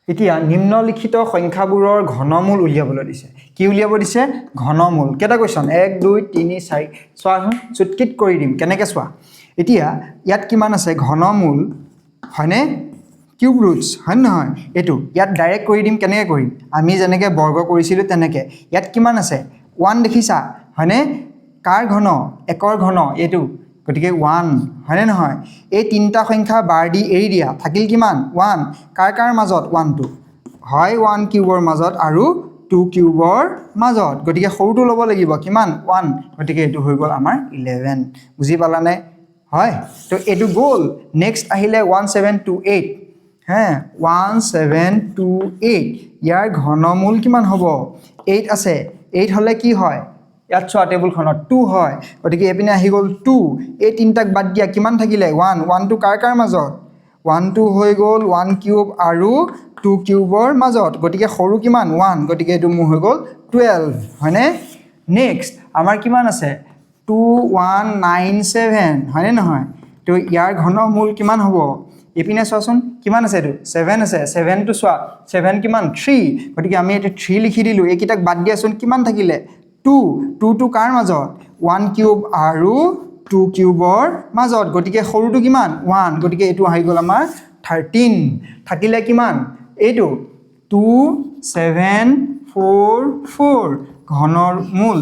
এতিয়া নিম্নলিখিত সংখ্যাবোৰৰ ঘনমূল উলিয়াবলৈ দিছে কি উলিয়াব দিছে ঘনমূল কেটা কোৱেশ্চন 1 2 3 4 চোৱাচোন চুটকিট কৰি দিম কেনেকৈ চোৱা এতিয়া ইয়াত কিমান আছে ঘনমূল হয়নে কিউব ৰুটস হয় নহয় এটো ইয়াত ডাইৰেক্ট কৰি দিম কেনেকৈ কৰিম আমি যেনেকৈ বৰ্গ কৰিছিলো তেনেকৈ ইয়াত কিমান আছে 1 দেখিছা হয়নে কাৰ ঘন একৰ ঘন এটো গতিকে 1 হয়নে নহয় এই তিনটা সংখ্যা বাৰ দি এৰি দিয়া থাকিল কিমান 1 কাৰ মাজত 1 2 হয় 1 কিউবৰ মাজত আৰু 2 কিউবৰ মাজত গতিকে সৰুটো ল'ব লাগিব কিমান 1 গতিকে এটো হৈ গ'ল আমাৰ 11 বুজি পালানে হয় তো এটো গ'ল নেক্সট আহিলে 1728 হ্যাঁ 1728 ইয়াৰ ঘনমূল কিমান হ'ব 8 আছে 8 হলে কি হয় ইয়াত চোৱা টেবুলখনত 2 হয় গতিকে এপিনে আহি গ'ল 2 এই তিনটাক বাদ দিয়া কিমান থাকিলে 1 1 টু কাৰ মাজত 1 2 হৈ গ'ল 1 কিউব আৰু 2 কিউবৰ মাজত গতিকে সৰু কিমান 1 গতিকে এটো মোৰ হৈ গ'ল 12 হয়নে নেক্সট আমাৰ কিমান আছে 2197 হয়নে নহয় তো ইয়াৰ ঘনমূল কিমান হ'ব এপিনে চোৱাচোন কিমান আছে এটো 7 আছে 7 টু চোৱা 7 কিমান 3 গতিকে আমি এটা 3 লিখি দিলো এইকিটাক বাদ দিয়াচোন কিমান থাকিলে 2 2 টু কাৰ মাজত 1 কিউব আৰু 2 কিউবৰ মাজত গতিকে সৰুটো কিমান 1 গতিকে এটো আহি গ'ল আমাৰ 13 থাকিলে কিমান এইটো 2744 ঘনৰ মূল